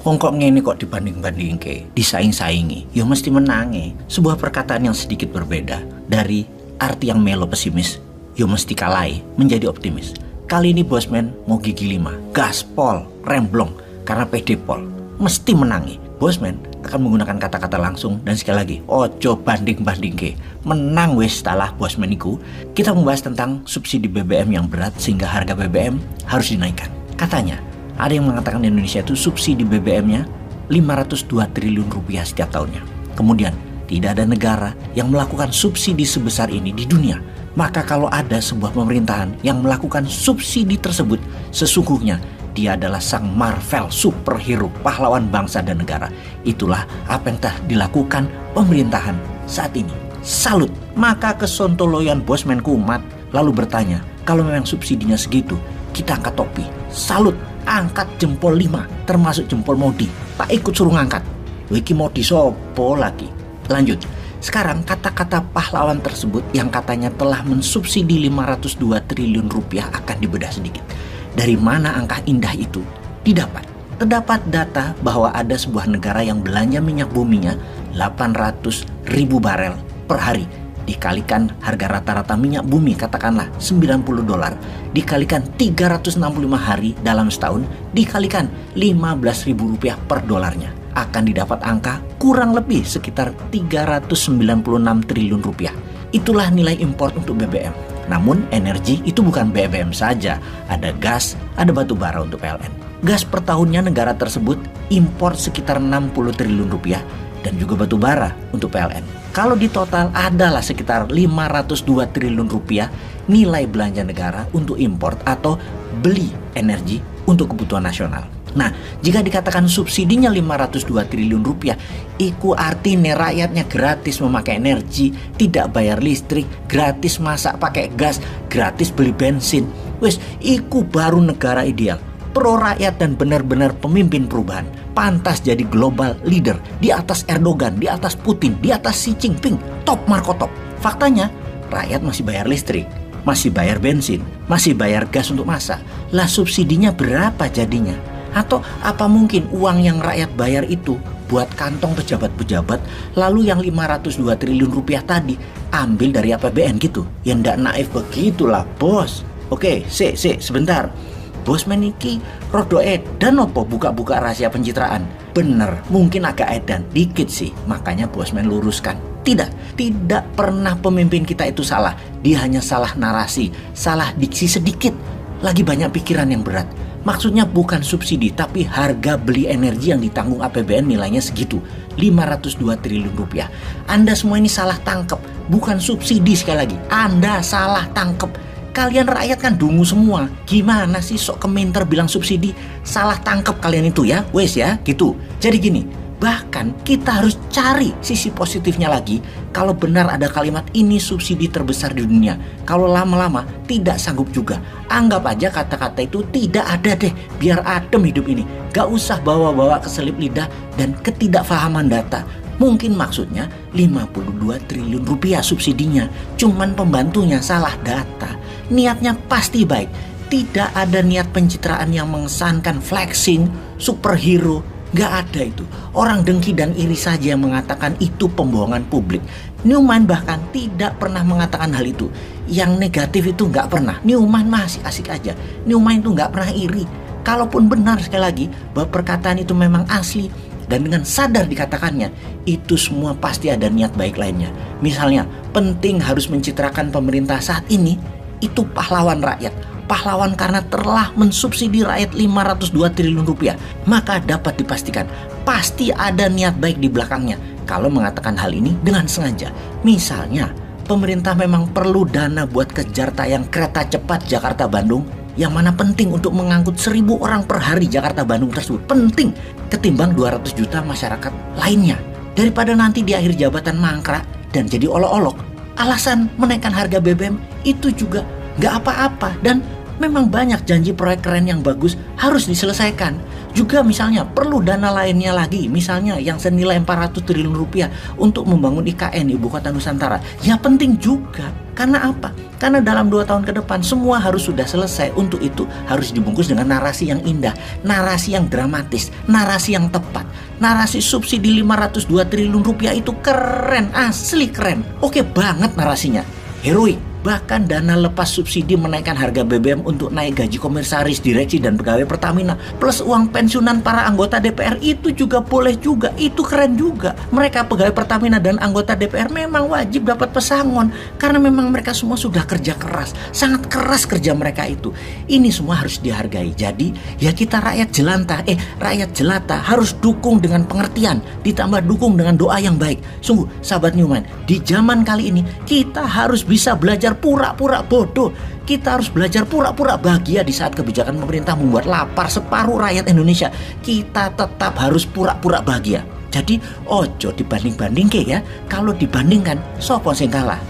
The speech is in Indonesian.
Wong kok ngene kok dibanding-bandingke, disaing-saingi, ya mesti menangi. Sebuah perkataan yang sedikit berbeda dari arti yang melo pesimis, ya mesti kalai menjadi optimis. Kali ini Bosman mau gigi 5, gaspol, remblong, karena pede pol, mesti menangi. Bosman akan menggunakan kata-kata langsung dan sekali lagi, ojo banding-bandingke. Menang wis talah Bosman iku. Kita membahas tentang subsidi BBM yang berat sehingga harga BBM harus dinaikkan. Katanya, ada yang mengatakan Indonesia itu subsidi BBM-nya 502 triliun rupiah setiap tahunnya. Kemudian, tidak ada negara yang melakukan subsidi sebesar ini di dunia. Maka kalau ada sebuah pemerintahan yang melakukan subsidi tersebut, sesungguhnya dia adalah sang Marvel superhero pahlawan bangsa dan negara. Itulah apa yang telah dilakukan pemerintahan saat ini. Salut. Maka kesontoloyan Bosman kumat lalu bertanya, kalau memang subsidinya segitu, kita angkat topi. Salut. Angkat jempol 5, termasuk jempol Modi. Tak ikut suruh ngangkat. Wiki Modi sopo lagi. Lanjut. Sekarang kata-kata pahlawan tersebut yang katanya telah mensubsidi 502 triliun rupiah akan dibedah sedikit. Dari mana angka indah itu didapat? Terdapat data bahwa ada sebuah negara yang belanja minyak buminya 800 ribu barel per hari. Dikalikan harga rata-rata minyak bumi katakanlah $90, dikalikan 365 hari dalam setahun, dikalikan Rp15.000 per dolarnya, akan didapat angka kurang lebih sekitar 396 triliun rupiah. Itulah nilai impor untuk BBM. Namun energi itu bukan BBM saja, ada gas, ada batu bara untuk PLN. Gas per tahunnya negara tersebut impor sekitar 60 triliun rupiah dan juga batu bara untuk PLN. Kalau di total adalah sekitar 502 triliun rupiah nilai belanja negara untuk impor atau beli energi untuk kebutuhan nasional. Nah, jika dikatakan subsidinya 502 triliun rupiah, iku artinya rakyatnya gratis memakai energi, tidak bayar listrik, gratis masak pakai gas, gratis beli bensin. Wes, iku baru negara ideal. Pro rakyat dan benar-benar pemimpin perubahan. Pantas jadi global leader di atas Erdogan, di atas Putin, di atas Xi Jinping. Top Marco top. Faktanya, rakyat masih bayar listrik, masih bayar bensin, masih bayar gas untuk masak. Lah subsidinya berapa jadinya? Atau apa mungkin uang yang rakyat bayar itu buat kantong pejabat-pejabat, lalu yang 502 triliun rupiah tadi ambil dari APBN gitu? Ya ndak naif begitulah bos. Oke, sebentar. Bosman iki rodo edan opo buka-buka rahasia pencitraan? Bener, mungkin agak edan dikit sih. Makanya Bosman luruskan. Tidak pernah pemimpin kita itu salah. Dia hanya salah narasi, salah diksi sedikit. Lagi banyak pikiran yang berat. Maksudnya bukan subsidi, tapi harga beli energi yang ditanggung APBN nilainya segitu, 502 triliun rupiah. Anda semua ini salah tangkep, bukan subsidi sekali lagi. Anda salah tangkep. Kalian rakyat kan dungu semua. Gimana sih sok keminter bilang subsidi? Salah tangkep kalian itu ya, wes ya, gitu. Jadi gini, bahkan kita harus cari sisi positifnya lagi. Kalau benar ada kalimat ini subsidi terbesar di dunia, kalau lama-lama tidak sanggup juga. Anggap aja kata-kata itu tidak ada deh, biar adem hidup ini. Gak usah bawa-bawa keselip lidah dan ketidakfahaman data. Mungkin maksudnya 52 triliun rupiah subsidinya, cuman pembantunya salah data. Niatnya pasti baik, tidak ada niat pencitraan yang mengesankan flexing, superhero. Gak ada itu. Orang dengki dan iri saja yang mengatakan itu pembohongan publik. Newman bahkan tidak pernah mengatakan hal itu. Yang negatif itu gak pernah. Newman masih asik aja. Newman itu gak pernah iri. Kalaupun benar sekali lagi bahwa perkataan itu memang asli dan dengan sadar dikatakannya, itu semua pasti ada niat baik lainnya. Misalnya, penting harus mencitrakan pemerintah saat ini itu pahlawan rakyat. Pahlawan karena telah mensubsidi rakyat 502 triliun rupiah. Maka dapat dipastikan pasti ada niat baik di belakangnya kalau mengatakan hal ini dengan sengaja. Misalnya, pemerintah memang perlu dana buat kejar tayang kereta cepat Jakarta-Bandung, yang mana penting untuk mengangkut 1.000 orang per hari Jakarta-Bandung tersebut. Penting ketimbang 200 juta masyarakat lainnya. Daripada nanti di akhir jabatan mangkrak dan jadi olok-olok. Alasan menaikkan harga BBM itu juga gak apa-apa dan Memang banyak janji proyek keren yang bagus harus diselesaikan. Juga misalnya perlu dana lainnya lagi, misalnya yang senilai 400 triliun rupiah untuk membangun IKN Ibu Kota Nusantara. Ya penting juga. Karena apa? Karena dalam 2 tahun ke depan semua harus sudah selesai. Untuk itu harus dibungkus dengan narasi yang indah, narasi yang dramatis, narasi yang tepat. Narasi subsidi 502 triliun rupiah itu keren, asli keren. Oke banget narasinya, heroik. Bahkan dana lepas subsidi menaikkan harga BBM untuk naik gaji komisaris, direksi, dan pegawai Pertamina, plus uang pensiunan para anggota DPR itu juga boleh juga, itu keren juga. Mereka pegawai Pertamina dan anggota DPR memang wajib dapat pesangon, karena memang mereka semua sudah kerja keras, sangat keras kerja mereka itu. Ini semua harus dihargai. Jadi ya kita rakyat jelata harus dukung dengan pengertian, ditambah dukung dengan doa yang baik. Sungguh sahabat Newman, di zaman kali ini kita harus bisa belajar pura-pura bodoh. Kita harus belajar pura-pura bahagia di saat kebijakan pemerintah membuat lapar separuh rakyat Indonesia. Kita tetap harus pura-pura bahagia. Jadi ojo dibanding-banding ya. Kalau dibandingkan, sopo sing kalah?